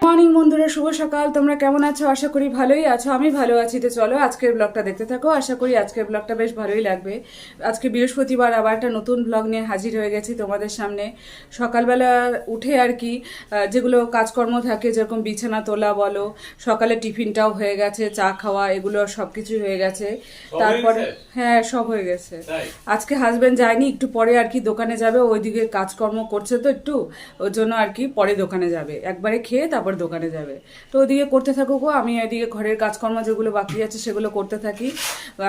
Morning বন্ধুরা, শুভ সকাল। তোমরা কেমন আছো? আশা করি ভালোই আছো। আমি ভালো আছি। তো চলো আজকের ব্লগটা দেখতে থাকো। আশা করি আজকের ব্লগটা বেশ ভালোই লাগবে। আজকে বৃহস্পতিবার, আবার একটা নতুন ব্লগ নিয়ে হাজির হয়ে গেছি তোমাদের সামনে। সকালবেলা উঠে আর কি যেগুলো কাজকর্ম থাকে, যেরকম বিছানা তোলা বলো, সকালে টিফিনটাও হয়ে গেছে, চা খাওয়া, এগুলো সবকিছু হয়ে গেছে। তারপরে হ্যাঁ, সব হয়ে গেছে। আজকে হাজবেন্ড যায়নি, একটু পরে আর কি দোকানে যাবে। ওইদিকে কাজকর্ম করছে তো একটু, ওর জন্য আর কি পরে দোকানে যাবে। একবারে খেয়ে তারপর দোকানে যাবে। তো ওদিকে করতে থাকুক, আমি এদিকে ঘরের কাজকর্ম যেগুলো বাকি আছে সেগুলো করতে থাকি।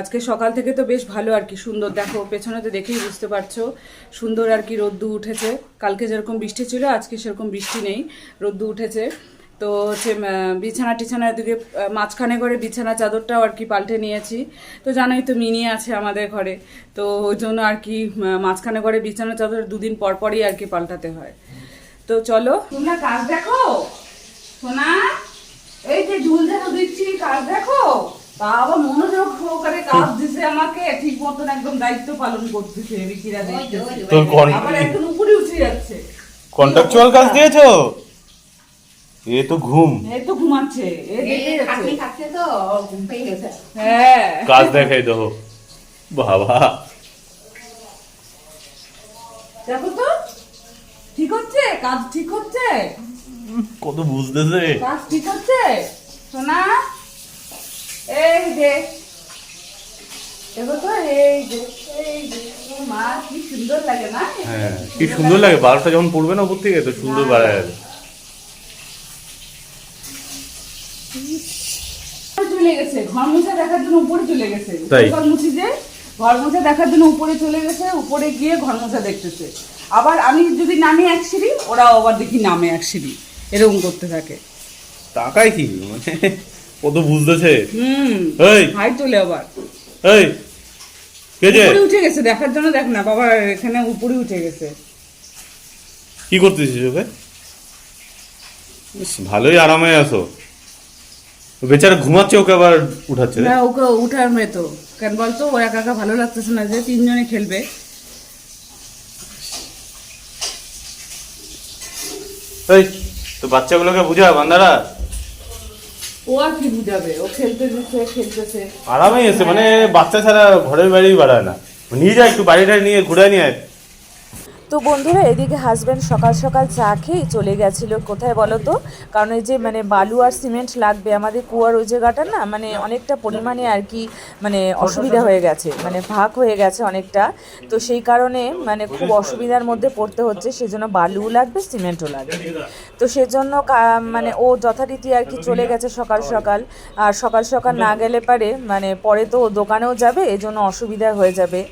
আজকে সকাল থেকে তো বেশ ভালো আর কি, সুন্দর। দেখো পেছনে তো দেখেই বুঝতে পারছো, সুন্দর আর কি রোদ্দু উঠেছে। কালকে যেরকম বৃষ্টি ছিল আজকে সেরকম বৃষ্টি নেই, রোদ্দু উঠেছে। তো হচ্ছে বিছানা টিছানা এদিকে মাঝখানে ঘরে বিছানা চাদরটাও আর কি পাল্টে নিয়েছি। তো জানোই তো মিনি আছে আমাদের ঘরে, তো ওই জন্য আর কি মাঝখানে ঘরে বিছানা চাদর দুদিন পর পরই আর কি পাল্টাতে হয়। তো চলো তোমরা কাজ দেখো। সোনা, এই যে ঝুল ঝাড়ু দিচ্ছি, কাজ দেখো। বাবা মনোযোগ সহকারে কাজ দিছে আমাকে, ঠিক মতন একদম দায়িত্ব পালন করতেছে। বিকিরা দেখতেছে, আবার একদম উপরে উঠে যাচ্ছে। কন্ট্রাকচুয়াল কাজ দিয়েছো? এ তো ঘুম, এই তো ঘুমাচ্ছে, এই দেখে যাচ্ছে। খাচ্ছে তো ঘুম পেয়ে গেছে। হ্যাঁ, কাজ দেখাই দাও বাবা। দেখো তো ঠিক হচ্ছে, কাজ ঠিক হচ্ছে, কত বুঝতেছে। কাজ ঠিক হচ্ছে। সোনা, এই যে দেখো তো, এই যে এই যে মা, কি সুন্দর লাগে না? হ্যাঁ, কি সুন্দর লাগে। বারোটা যখন পড়বে না উপর থেকে, তো সুন্দর বাড়ায় যাবে। চলে গেছে ঘর মুছে দেখার জন্য, উপরে চলে গেছে। তাই? ঘর মুছি যে ঘর মুছে দেখার জন্য উপরে চলে গেছে, উপরে গিয়ে ঘর মুছা দেখতেছে। আবার আমি যদি নামি এক সিঁড়ি, ওরাও আবার দেখি নামে এক সিঁড়ি, এরকম করতে থাকে। টাকায় কি মানে, কত বুঝতেছে। এই হাই তোলে আবার। এই কে যে উপরে উঠে গেছে দেখার জন্য, দেখ না বাবা, এখানে উপরে উঠে গেছে। কি করতেছিস ওকে? বেশ ভালোই আরামে আছো। বেচারা ঘুমাচ্ছে, ওকে আবার উঠাচ্ছে। না, ওকে উঠার মেতো কেন বলতো, ও একা একা ভালো লাগতেছে না, যে তিনজনে খেলবে। এই তো বাচ্চাগুলোকে বুঝা বান্দারা। ও আর কি বুঝাবে, ও খেলতে দিচ্ছে, খেলতেছে। আরামেই আছে মানে, বাচ্চা ছাড়া ঘরের বাইরেই বাড়ায় না। নিয়ে যায় একটু বাড়িটা নিয়ে ঘুরে নিয়ে আয়। তো বন্ধুরা, এদিকে হাজব্যান্ড সকাল সকাল চা খেয়ে চলে গেছিলো কোথায় বলো তো, কারণ এই যে মানে বালু আর সিমেন্ট লাগবে আমাদের কুয়ার ওই জায়গাটা না, মানে অনেকটা পরিমাণে আর কি মানে অসুবিধা হয়ে গেছে, মানে ভাগ হয়ে গেছে অনেকটা। তো সেই কারণে মানে খুব অসুবিধার মধ্যে পড়তে হচ্ছে, সেজন্য বালুও লাগবে, সিমেন্টও লাগবে। তো সেজন্য মানে ও যথারীতি আর কি চলে গেছে সকাল সকাল। আর সকাল সকাল না গেলে পারে মানে পরে তো দোকানেও যাবে, এজন্য অসুবিধা হয়ে যাবে।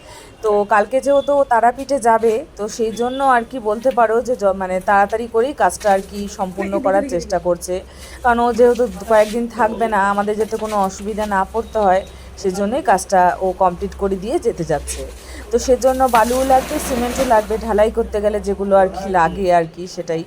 তো কালকে যেহেতু তারাপীঠে যাবে, তো সেই জন্য আর কি বলতে পারো যে মানে তাড়াতাড়ি করেই কাজটা আর কি সম্পূর্ণ করার চেষ্টা করছে। কারণ ও যেহেতু কয়েকদিন থাকবে না, আমাদের যাতে কোনো অসুবিধা না পড়তে হয়, সেজন্যই কাজটা ও কমপ্লিট করে দিয়ে যেতে যাচ্ছে। তো সেজন্য বালুও লাগবে, সিমেন্টও লাগবে, ঢালাই করতে গেলে যেগুলো আর কি লাগে আর কি সেটাই।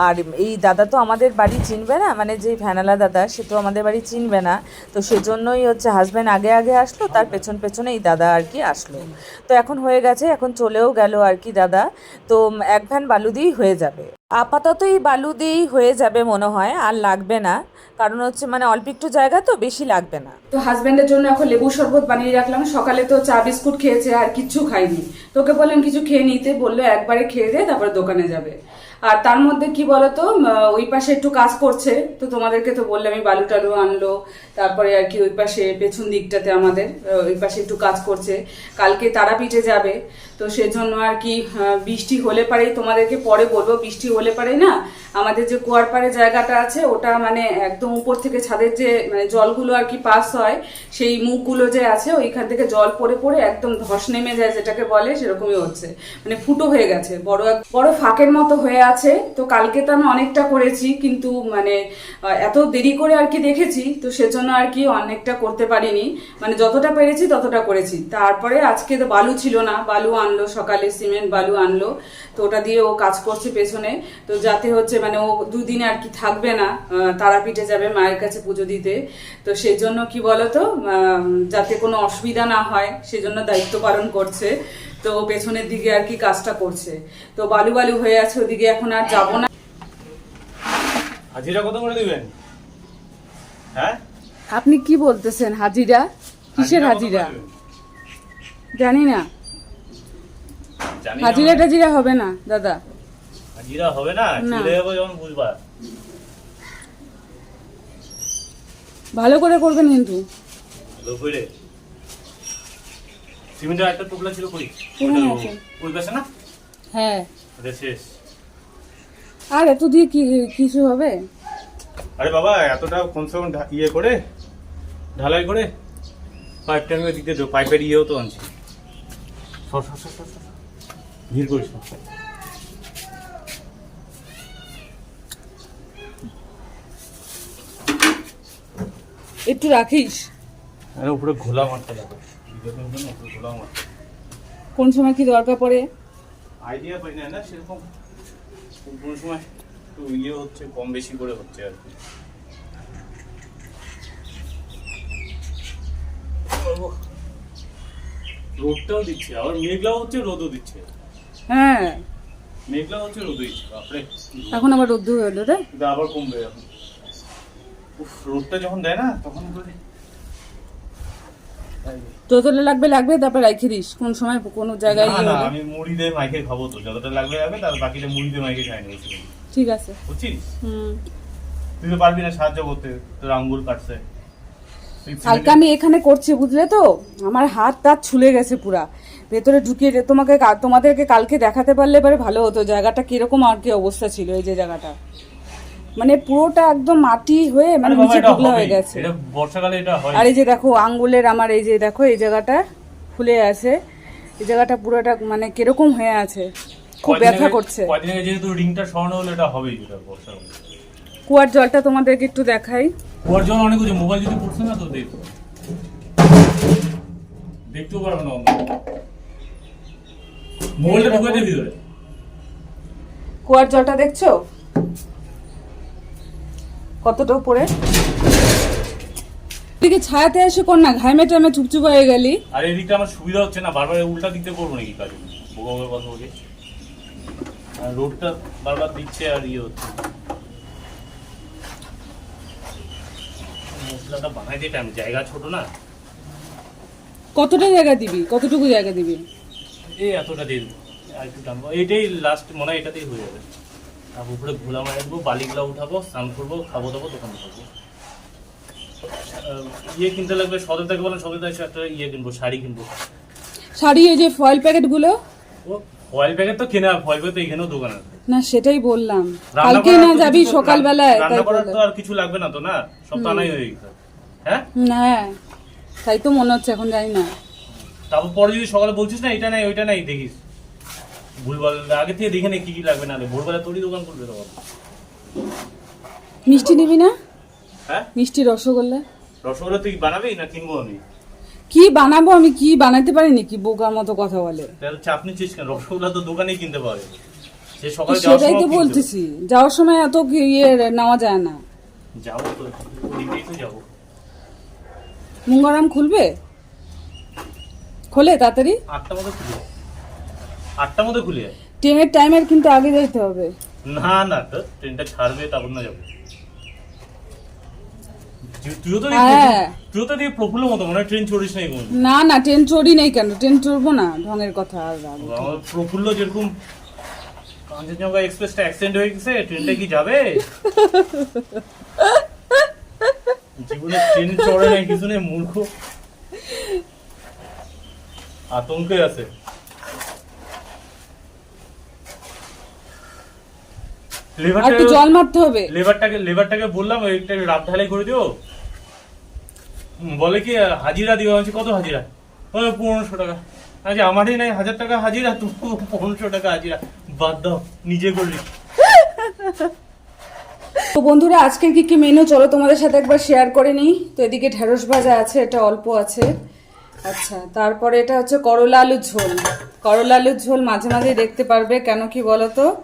আর এই দাদা তো আমাদের বাড়ি চিনবে না, মানে যে ভ্যানালা দাদা, সে তো আমাদের বাড়ি চিনবে না। তো সেজন্যই হচ্ছে হাজব্যান্ড আগে আগে আসলো, তার পেছন পেছনে এই দাদা আর কি আসলো। তো এখন হয়ে গেছে, এখন চলেও গেল আর কি দাদা। তো এক ভ্যান বালু দিয়েই হয়ে যাবে, আপাতত এই বালু দিয়েই হয়ে যাবে মনে হয়, আর লাগবে না। কারণ হচ্ছে মানে অল্প একটু জায়গা তো, বেশি লাগবে না। তো হাজবেন্ডের জন্য এখন লেবু শরবত বানিয়ে রাখলাম। সকালে তো চা বিস্কুট খেয়েছে, আর কিচ্ছু খাইনি। তোকে বললাম কিছু খেয়ে নিতে, বললো একবারে খেয়ে দে তারপরে দোকানে যাবে। আর তার মধ্যে কি বলতো, ওই পাশে একটু কাজ করছে। তো তোমাদেরকে তো বললাম, আমি বালু টালু আনলো। তারপরে আর কি ওই পাশে পেছন দিকটাতে আমাদের ওই পাশে একটু কাজ করছে। কালকে তারাপীঠে যাবে, তো সেজন্য আর কি বৃষ্টি হলে পারেই, তোমাদেরকে পরে বলবো, বৃষ্টি হলে পারে না আমাদের যে কুয়ার পাড়ে জায়গাটা আছে, ওটা মানে একদম উপর থেকে ছাদের যে মানে জলগুলো আর কি পাস হয়, সেই মুখগুলো যে আছে ওইখান থেকে জল পড়ে পড়ে একদম ধস নেমে যায়, যেটাকে বলে, সেরকমই হচ্ছে। মানে ফুটো হয়ে গেছে, বড় বড় ফাঁকের মতো হয়ে আছে। তো কালকে তো আমি অনেকটা করেছি, কিন্তু মানে এত দেরি করে আর কি দেখেছি, তো সেজন্য আর কি অনেকটা করতে পারিনি। মানে যতটা পেরেছি ততটা করেছি। তারপরে আজকে তো বালু ছিল না, বালু আনলো সকালে, সিমেন্ট বালু আনলো। তো ওটা দিয়ে ও কাজ করছে পেছনে। তো যাতে হচ্ছে মানে ও দুদিন আর কি থাকবে না, তারাপীঠে যাবে মায়ের কাছে পুজো দিতে। তো সেই জন্য কি বলতো, যাতে কোনো অসুবিধা না হয় সেজন্য দায়িত্ব পালন করছে। তো পেছনের দিকে আর কি কাজটা করছে। তো বালু বালু হয়ে আছে ওদিকে, এখন আর যাবো না। হাজিরা কত করে দিবেন? হ্যাঁ, আপনি কি বলতেছেন? হাজিরা? কিসের কত হাজিরা? করে দিবেন? জানি না, জানি না হাজিরা মানে? টাজিরা হবে না দাদা। হাজিরা হবে না, না। চলে যাবো যখন বুঝবা। ভালো করে করবেন কিন্তু। লোপরে সিমেন্টের একটা টুকরা ছিল কই? এখানে ওটা আছে। ওই পাশে না? হ্যাঁ, এটা শেষ। আর এত দিয়ে কি কিছু হবে? আরে বাবা, এতটা কমসে কম ইয়ে করে ঢালাই করে পাইপটা আমি দিতে দেবো। পাইপের ইয়েও তো আনছি। সর সর সর সর সর। ধীর করিস না। একটু রাখিস। আরে উপরে ঘোলা মারতে লাগবে। ভিডিওর জন্য উপরে ঘোলা মারতে। কোন সময় কি দরকার পড়ে? আইডিয়া পাই না না সেরকম। কোন সময় একটু ইয়ে হচ্ছে, কম বেশি করে হচ্ছে আর কি। রোদটাও দিচ্ছে, আবার মেঘলাও হচ্ছে, রোদও দিচ্ছে। হ্যাঁ, মেঘলা হচ্ছে, রোদও দিচ্ছে। বাপরে, এখন আবার রোদ্দুর হলো রে। কিন্তু আবার কমবে এখন। উফ, রোদটা যখন দেয় না তখন করে যতটা লাগবে লাগবে, তারপর রাখি দিস। কোন সময় কোন জায়গায় না ইয়ে না, হলে। আমি মুড়ি দিয়ে মাইকে খাবো তো, যতটা লাগবে লাগবে, তার বাকিটা মুড়ি দিয়ে মাইকে খাই নেবো। ঠিক আছে। বুঝছিস? হুম। তুই তো পারবি না সাহায্য করতে, তোর আঙ্গুল কাটছে। তুই কালকে আমি এখানে করছি, বুঝলে তো, আমার হাত টাত ছুলে গেছে পুরা ভেতরে ঢুকিয়ে। তোমাদেরকে কালকে দেখাতে পারলে পরে ভালো হতো জায়গাটা কিরকম আর কি অবস্থা ছিল। এই যে জায়গাটা মানে পুরোটা একদম মাটি হয়ে মানে আরে বাবা, নিচে এটা ঢুকলা হয়ে হবেই। গেছে। এটা বর্ষাকালে এটা হয়। আর এই যে দেখো আঙ্গুলের আমার, এই যে দেখো এই জায়গাটা ফুলে আছে। এই জায়গাটা পুরোটা মানে কিরকম হয়ে আছে, খুব কয়দিন ব্যথা আগে- করছে। কয়দিন আগে যেহেতু রিংটা সরানো হলো, এটা হবেই। এটা বর্ষাকালে কুয়ার জলটা তোমাদেরকে একটু দেখাই। ওর জন্য অনেক কিছু, মোবাইল যদি পড়ছে না তো দেখতেও পারবে না। মোবাইলটা ঢুকে দে ভিতরে। কুয়ার জলটা দেখছো কতটা উপরে? দিকে ছায়াতে এসে কর না, ঘামে টামে চুপচুপ হয়ে গেলি। আর এই দিকটা আমার সুবিধা হচ্ছে না, বারবার উল্টা দিকতে করবো নাকি কাজ? বোকা বোকা কথা বলি। আর রোডটা বারবার দিচ্ছে আর ইয়ে হচ্ছে। মশলাটা বানাই দিতে আমি, জায়গা ছোট না। কতটা জায়গা দিবি? কতটুকু জায়গা দিবি? এই এতটা দিয়ে দেবো, আর একটু টানবো। এইটাই লাস্ট মনে হয়, এটাতেই হয়ে যাবে। আর উপরে ঘোলা মারা দেবো, বালিগুলা উঠাবো, স্নান করবো, খাবো দাবো, দোকান করবো। ইয়ে কিনতে লাগবে, সদর থেকে বলেন, সদর থেকে একটা ইয়ে কিনবো, শাড়ি কিনবো। শাড়ি, এই যে ফয়েল প্যাকেটগুলো। ও ফয়েল প্যাকেট তো কেনা, ফয়েল প্যাকেট তো এখানেও দোকান আছে। না সেটাই বললাম, রান্না কালকে করার না তো যাবি কিছু- সকালবেলায়, তাই রান্না করার বললাম। তো আর কিছু লাগবে না তো, না সব তো আনাই হয়ে গেছে। হ্যাঁ, হ্যাঁ তাই তো মনে হচ্ছে, এখন জানি না। তারপর পরে যদি সকালে বলছিস না এটা নাই ওইটা নাই, দেখিস ভুলভাল আগে থেকে দেখে নে কি কি লাগবে, না ভোরবেলা তোরই দোকান করবে তখন। মিষ্টি নিবি না? হ্যাঁ, মিষ্টি, রসগোল্লা। রসগোল্লা তুই বানাবি না কিনবো আমি? কি বানাবো আমি? কি বানাতে পারি নাকি? বোকার মতো কথা বলে। তাহলে চাপ নিচ্ছিস কেন? রসগোল্লা তো দোকানেই কিনতে পারে। সে তো সকালে যাওয়ার সেটাই সময় তো কিনতে বলতেছি, যাওয়ার সময় এত ইয়ে নেওয়া যায় না। হবে। যাবো তো, ওদিকেই তো যাবো। মুঙ্গারাম খুলবে? খোলে তাড়াতাড়ি? 8টার মধ্যে খুলে যায়। 8টার মধ্যে খুলে যায়। ট্রেনের টাইমের কিন্তু আগে যেতে হবে। না না, তো ট্রেনটা ছাড়বে তারপর না যাবো। তুইও তো হ্যাঁ। তুইও তো দিয়ে প্রফুল্ল মতো মনে হয় ট্রেন চড়িস নাই কোন। না না, ট্রেন চড়ি নেই কেন? ট্রেন চড়বো না, ঢঙের কথা। আর আগে আমার প্রফুল্ল যেরকম কাঞ্চনজঙ্ঘা এক্সপ্রেসটা অ্যাক্সিডেন্ট হয়ে গেছে, ট্রেনটা কি যাবে? জীবনে ট্রেন চড়ে নাই, কিছু নেই, মূর্খ আতঙ্কে আছে। আর একটু জল মারতে হবে। লেবারটাকে বললাম একটা রাত ঢালাই করে দিও। বলে কি হাজিরা দিও। আমি বলছি, কত হাজিরা? 1500 টাকা। আচ্ছা, আমারই নাই 1000 টাকা হাজিরা, তুমি 1500 টাকা হাজিরা। বাদ দাও, নিজে করলি। তো বন্ধুরা, আজকের কি কি মেনু চলো তোমাদের সাথে একবার শেয়ার করে নিই। তো এদিকে ঢেঁড়স ভাজা আছে, এটা অল্প আছে। আচ্ছা, তারপরে এটা হচ্ছে করলা আলুর ঝোল। করলা আলুর ঝোল মাঝে মাঝে দেখতে পারবে, কেন কি বলো তো,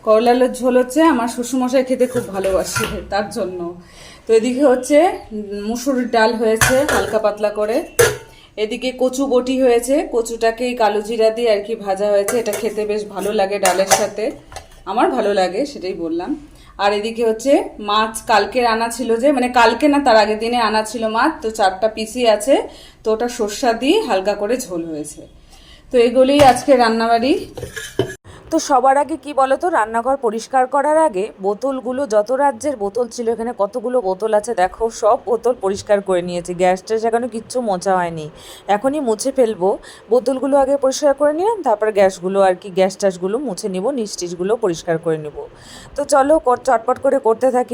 করলা আলুর ঝোল হচ্ছে আমার শ্বশুরমশাই খেতে খুব ভালোবাসে, তার জন্য। তো এদিকে হচ্ছে মুসুরির ডাল হয়েছে হালকা পাতলা করে। এদিকে কচু বটি হয়েছে, কচুটাকে কালো জিরা দিয়ে আর কি ভাজা হয়েছে। এটা খেতে বেশ ভালো লাগে ডালের সাথে, আমার ভালো লাগে, সেটাই বললাম। আর এদিকে হচ্ছে মাছ কালকের আনা ছিল, যে মানে কালকে না তার আগের দিনে আনা ছিল মাছ, তো 4টা পিসই আছে, তো ওটা সর্ষা দিয়ে হালকা করে ঝোল হয়েছে। তো এগুলোই আজকে রান্নাবাড়ি। তো সবার আগে কি বলো তো, রান্নাঘর পরিষ্কার করার আগে বোতলগুলো, যত রাজ্যের বোতল ছিল, এখানে কতগুলো বোতল আছে দেখো, সব বোতল পরিষ্কার করে নিয়েছি। গ্যাস ট্যাস এখনো কিচ্ছু মোছা হয়নি, এখনই মুছে ফেলবো। বোতলগুলো আগে পরিষ্কার করে নিলাম, তারপর গ্যাসগুলো আর কি, গ্যাস ট্যাসগুলো মুছে নিব, নিচ টিচগুলো পরিষ্কার করে নিব। তো চলো চটপট করে করতে থাকি।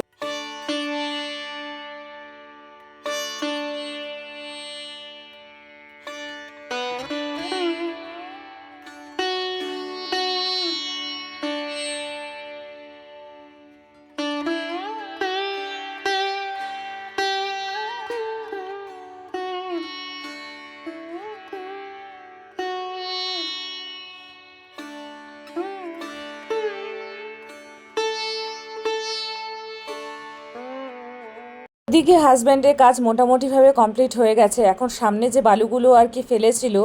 ওদিকে হাজব্যান্ডের কাজ মোটামুটিভাবে কমপ্লিট হয়ে গেছে। এখন সামনে যে বালুগুলো আর কি ফেলেছিল,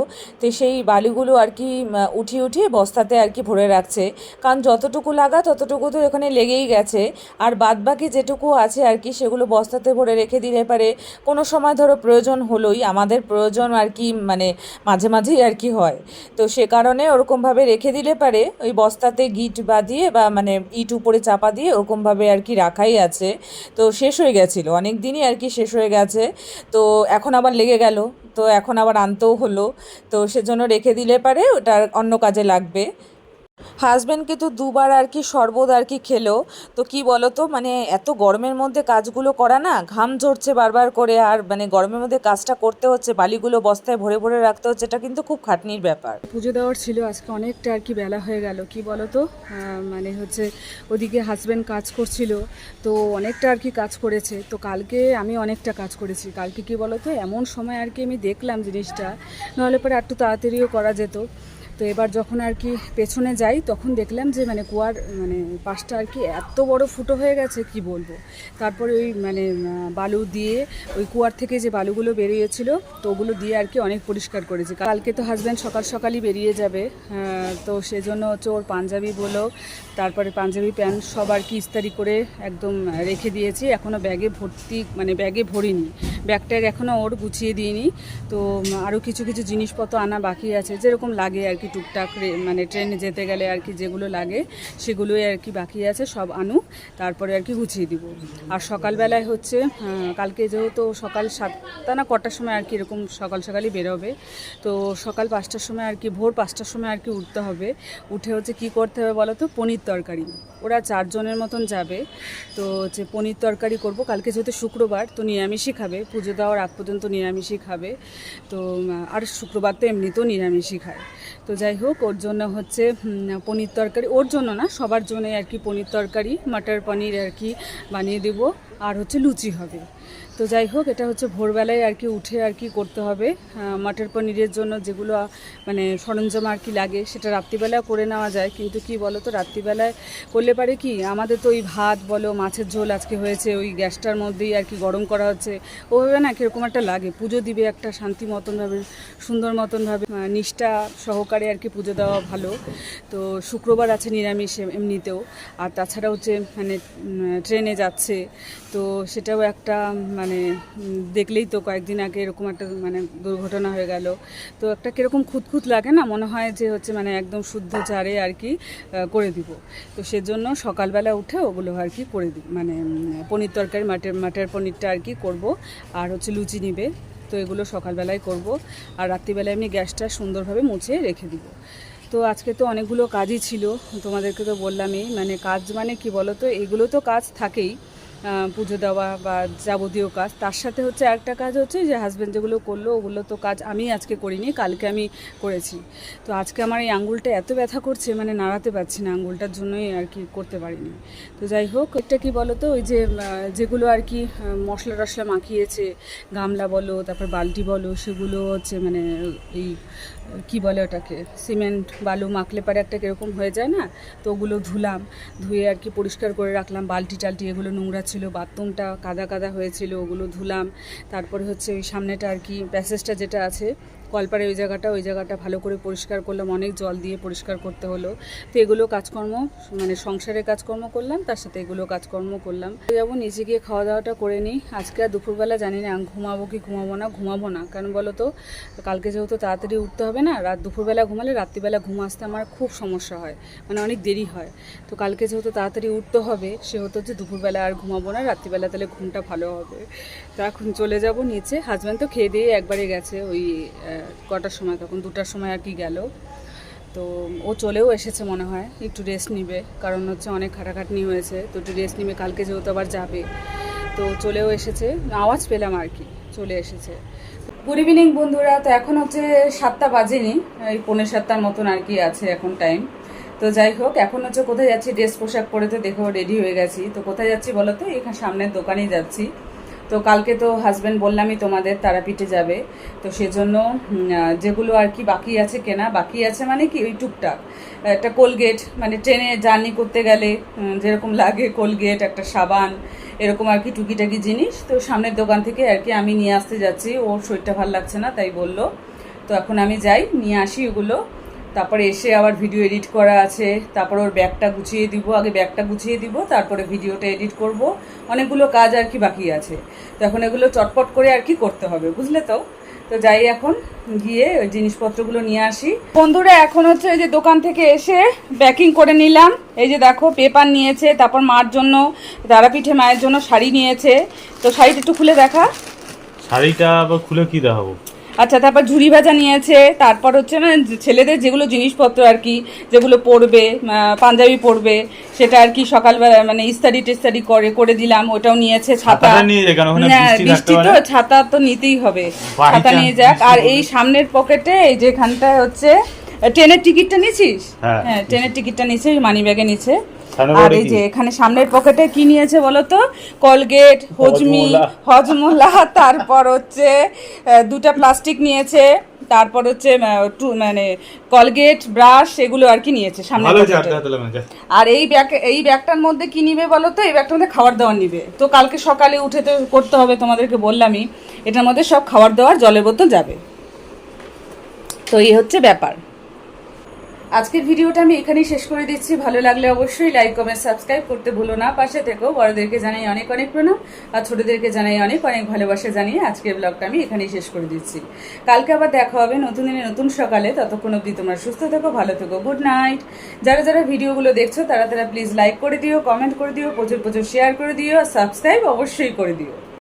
তো সেই বালুগুলো আর কি উঠিয়ে বস্তাতে আর কি ভরে রাখছে, কারণ যতটুকু লাগা ততটুকু তো এখানে লেগেই গেছে। আর বাদবাকি যেটুকু আছে আর কি, সেগুলো বস্তাতে ভরে রেখে দিলে পারে কোনো সময় ধরো প্রয়োজন হলোই, আমাদের প্রয়োজন আর কি মানে মাঝে মাঝেই আর কি হয়, তো সে কারণে ওরকমভাবে রেখে দিলে পারে ওই বস্তাতে গিট বাঁধিয়ে বা মানে ইট উপরে চাপা দিয়ে ওরকমভাবে আর কি রাখাই আছে। তো শেষ হয়ে গেছিলো অনেক দিনই আর কি, শেষ হয়ে গেছে, তো এখন আবার লেগে গেল, তো এখন আবার আনতেও হলো, তো সেজন্য রেখে দিলে পারে ওটা অন্য কাজে লাগবে। হাজব্যান্ড কিন্তু 2বার আর কি শরবত আর কি খেলো। তো কি বলো তো, মানে এত গরমের মধ্যে কাজগুলো করা না, ঘাম ঝরছে বারবার করে, আর মানে গরমের মধ্যে কাজটা করতে হচ্ছে, বালিগুলো বস্তায় ভরে ভরে রাখতে হচ্ছে, এটা কিন্তু খুব খাটনির ব্যাপার। পুজো দেওয়ার ছিল আজকে, অনেকটা আর কি বেলা হয়ে গেল। কি বলো তো, মানে হচ্ছে ওদিকে হাজব্যান্ড কাজ করছিল, তো অনেকটা আর কি কাজ করেছে। তো কালকে আমি অনেকটা কাজ করেছি। কালকে কি বলো তো, এমন সময় আর কি আমি দেখলাম জিনিসটা, নাহলে পরে একটু তাড়াতাড়িও করা যেত। তো এবার যখন আর কি পেছনে যাই, তখন দেখলাম যে মানে কুয়ার মানে পাশটা আর কি এত বড় ফুটো হয়ে গেছে, কি বলবো। তারপরে ওই মানে বালু দিয়ে, ওই কুয়ার থেকে যে বালুগুলো বেরিয়েছিল, তো ওগুলো দিয়ে আর কি অনেক পরিষ্কার করেছি। কালকে তো হাজব্যান্ড সকাল সকালই বেরিয়ে যাবে, তো সেজন্য হচ্ছে ওর পাঞ্জাবি বলো, তারপরে পাঞ্জাবি প্যান্ট সব আর কি ইস্তারি করে একদম রেখে দিয়েছি। এখনও ব্যাগে ভর্তি, মানে ব্যাগে ভরিনি, ব্যাগটা এখনও ওর গুছিয়ে দিইনি। তো আরও কিছু কিছু জিনিসপত্র আনা বাকি আছে, যেরকম লাগে আর কি টুকটাক, মানে ট্রেনে যেতে গেলে আর কি যেগুলো লাগে সেগুলোই আর কি বাকি আছে, সব আনুক, তারপরে আর কি গুছিয়ে দিব। আর সকালবেলায় হচ্ছে কালকে যেহেতু সকাল 7টা না কটার সময় আর কি এরকম সকাল সকালই বেরোবে, তো সকাল 5টার সময় আর কি, ভোর 5টার সময় আর কি উঠতে হবে। উঠে হচ্ছে কি করতে হবে বলো তো, পনির তরকারি, ওরা 4 জনের মতন যাবে, তো হচ্ছে পনির তরকারি করব। কালকে যেহেতু শুক্রবার, তো নিরামিষই খাবে, পুজো দেওয়ার আগ পর্যন্ত নিরামিষই খাবে। তো আর শুক্রবার তো এমনিতেও নিরামিষই খায়। তো যাই হোক, ওর জন্য হচ্ছে পনির তরকারি, ওর জন্য না সবার জন্য আর কি পনির তরকারি, মটর পনির আর কি বানিয়ে দেব, আর হচ্ছে লুচি হবে। তো যাই হোক, এটা হচ্ছে ভোরবেলায় আর কি উঠে আর কি করতে হবে। মটর পনিরের জন্য যেগুলো মানে সরঞ্জাম আর কি লাগে, সেটা রাত্রিবেলায় করে নেওয়া যায়, কিন্তু কি বলো তো, রাত্রিবেলায় করলে পারে কি, আমাদের তো ওই ভাত বলো, মাছের ঝোল আজকে হয়েছে, ওই গ্যাসটার মধ্যেই আর কি গরম করা হচ্ছে, ওভাবে না কীরকম একটা লাগে। পুজো দিবে একটা শান্তি মতনভাবে, সুন্দর মতনভাবে, নিষ্ঠা সহকারে আর কি পুজো দেওয়া ভালো। তো শুক্রবার আছে নিরামিষ এমনিতেও, আর তাছাড়া হচ্ছে মানে ট্রেনে যাচ্ছে, তো সেটাও একটা মানে দেখলেই তো কয়েকদিন আগে এরকম একটা মানে দুর্ঘটনা হয়ে গেল, তো একটা কীরকম খুঁতখুত লাগে না, মনে হয় যে হচ্ছে মানে একদম শুদ্ধ চারে আর কি করে দিব। তো সেজন্য সকালবেলা উঠে ওগুলো আর কি করে দিই, মানে পনির তরকারি, মাটার পনিরটা আর কি করব, আর হচ্ছে লুচি নিবে, তো এগুলো সকালবেলায় করব। আর রাত্রিবেলায় আমি গ্যাসটা সুন্দরভাবে মুছে রেখে দিব। তো আজকে তো অনেকগুলো কাজই ছিল, তোমাদেরকে তো বললামই, মানে কাজ মানে কি বলো তো, এগুলো তো কাজ থাকেই, পুজো দেওয়া বা যাবতীয় কাজ, তার সাথে হচ্ছে একটা কাজ হচ্ছে যে হাজব্যান্ড যেগুলো করলো, ওগুলো তো কাজ আমি আজকে করিনি, কালকে আমি করেছি। তো আজকে আমার এই আঙুলটা এত ব্যথা করছে, মানে নাড়াতে পারছি না, আঙুলটার জন্যই আর কি করতে পারিনি। তো যাই হোক, একটা কি বলো তো, ওই যে যেগুলো আর কি মশলা টশলা মাখিয়েছে, গামলা বলো, তারপর বালতি বলো, সেগুলো হচ্ছে মানে এই কি বলে ওটাকে, সিমেন্ট বালু মাখলে পারে একটা কীরকম হয়ে যায় না, তো ওগুলো ধুলাম, ধুয়ে আর কি পরিষ্কার করে রাখলাম। বালতি টালটি এগুলো নোংরা ছিল, বাথরুমটা কাদা কাদা হয়েছিল, ওগুলো ধুলাম। তারপরে হচ্ছে ওই সামনেটা আর কি প্যাসেজটা যেটা আছে কলপারে ওই জায়গাটা ভালো করে পরিষ্কার করলাম, অনেক জল দিয়ে পরিষ্কার করতে হলো। তো এগুলো কাজকর্ম মানে সংসারের কাজকর্ম করলাম, তার সাথে এগুলো কাজকর্ম করলাম। যাবো নিচে গিয়ে খাওয়া দাওয়াটা করে নিই। আজকে আর দুপুরবেলা জানি না ঘুমাবো কি ঘুমাবো না, কারণ বলো তো কালকে যেহেতু তাড়াতাড়ি উঠতে হবে না, দুপুরবেলা ঘুমালে রাত্রিবেলা ঘুম আসতে আমার খুব সমস্যা হয়, মানে অনেক দেরি হয়। তো কালকে যেহেতু তাড়াতাড়ি উঠতে হবে সেহেতু হচ্ছে দুপুরবেলা আর ঘুমাবো না, রাত্রিবেলা তাহলে ঘুমটা ভালো হবে। তো এখন চলে যাব নিচে। হাজব্যান্ড তো খেয়ে দিয়ে একবারে গেছে, ওই কটার সময়, তখন 2টার সময় আর কি গেল। তো ও চলেও এসেছে মনে হয়, একটু রেস্ট নিবে, কারণ হচ্ছে অনেক খাটাখাটনি হয়েছে, তো একটু রেস্ট নিবে, কালকে যেহেতু আবার যাবে। তো চলেও এসেছে, আওয়াজ পেলাম আর কি, চলে এসেছে। গুড ইভিনিং বন্ধুরা। তো এখন হচ্ছে 7টা বাজেনি, এই 6:45 মতন আর কি আছে এখন টাইম। তো যাই হোক, এখন হচ্ছে কোথায় যাচ্ছি, ড্রেস পোশাক পরে তো দেখো রেডি হয়ে গেছি। তো কোথায় যাচ্ছি বলো তো, এখানে সামনের দোকানেই যাচ্ছি। তো কালকে তো হাজব্যান্ড বললামই তোমাদের তারাপীঠে যাবে, তো সেজন্য যেগুলো আর কি বাকি আছে কেনা, বাকি আছে মানে কি ওই টুকটাক একটা কোলগেট, মানে ট্রেনে জার্নি করতে গেলে যেরকম লাগে কোলগেট, একটা সাবান, এরকম আর কি টুকিটাকি জিনিস। তো সামনের দোকান থেকে আর কি আমি নিয়ে আসতে যাচ্ছি, ওর শরীরটা ভালো লাগছে না তাই বললো। তো এখন আমি যাই নিয়ে আসি ওগুলো, তারপরে এসে আবার ভিডিও এডিট করা আছে, তারপর ওর ব্যাগটা গুছিয়ে দিব, আগে ব্যাগটা গুছিয়ে দিব, তারপরে ভিডিওটা এডিট করব, অনেকগুলো কাজ আর কি বাকি আছে। তো এখন এগুলো চটপট করে আর কি করতে হবে, বুঝলে তো। তো যাই এখন গিয়ে ওই জিনিসপত্রগুলো নিয়ে আসি। বন্ধুরা এখন হচ্ছে এই যে দোকান থেকে এসে প্যাকিং করে নিলাম। এই যে দেখো পেপার নিয়েছে, তারপর মার জন্য, তারাপীঠে মায়ের জন্য শাড়ি নিয়েছে। তো শাড়িটা একটু খুলে দেখা। শাড়িটা আবার খুলে কি দেখাবো? আচ্ছা, তারপর ঝুড়ি ভাজা নিয়েছে, তারপর হচ্ছে না ছেলেদের যেগুলো জিনিসপত্র আর কি, যেগুলো পরবে, পাঞ্জাবি পরবে, সেটা আর কি সকালবেলা মানে ইস্তারি করে দিলাম, ওটাও নিয়েছে। ছাতা না, বৃষ্টি তো, ছাতা তো নিতেই হবে, ছাতা নিয়ে যাক। আর এই সামনের পকেটে এই যে এখানটায় হচ্ছে ট্রেনের টিকিটটা নিয়েছিস? হ্যাঁ, ট্রেনের টিকিটটা নিয়েছে, মানি ব্যাগে নিচে। আর এই যে এখানে সামনের পকেটে কি নিয়েছে বলো তো, কলগেট, হজমোলা, তারপর হচ্ছে 2টা প্লাস্টিক নিয়েছে, তারপর হচ্ছে মানে কলগেট, ব্রাশ, এগুলো আর কি নিয়েছে সামনে। আর এই ব্যাগটার মধ্যে কি নিবে বলো তো, এই ব্যাগটার মধ্যে খাবার দাবার নিবে। তো কালকে সকালে উঠে তো করতে হবে, তোমাদেরকে বললামই, এটার মধ্যে সব খাবার দাবার, জলের বোতল যাবে। তো এই হচ্ছে ব্যাপার। আজকের ভিডিওটা আমি এখানেই শেষ করে দিচ্ছি। ভালো লাগলে অবশ্যই লাইক, কমেন্ট, সাবস্ক্রাইব করতে ভুলো না। পাশে থেকেও বড়দেরকে জানাই অনেক অনেক প্রণাম, আর ছোটদেরকে জানাই অনেক অনেক ভালোবাসা জানিয়ে আজকের ব্লগটা আমি এখানেই শেষ করে দিচ্ছি। কালকে আবার দেখা হবে নতুন দিনে নতুন সকালে। ততক্ষণ অবধি তোমরা সুস্থ থেকো, ভালো থেকো, গুড নাইট। যারা ভিডিওগুলো দেখছো তারা প্লিজ লাইক করে দিও, কমেন্ট করে দিও, প্রচুর শেয়ার করে দিও, আর সাবস্ক্রাইব অবশ্যই করে দিও।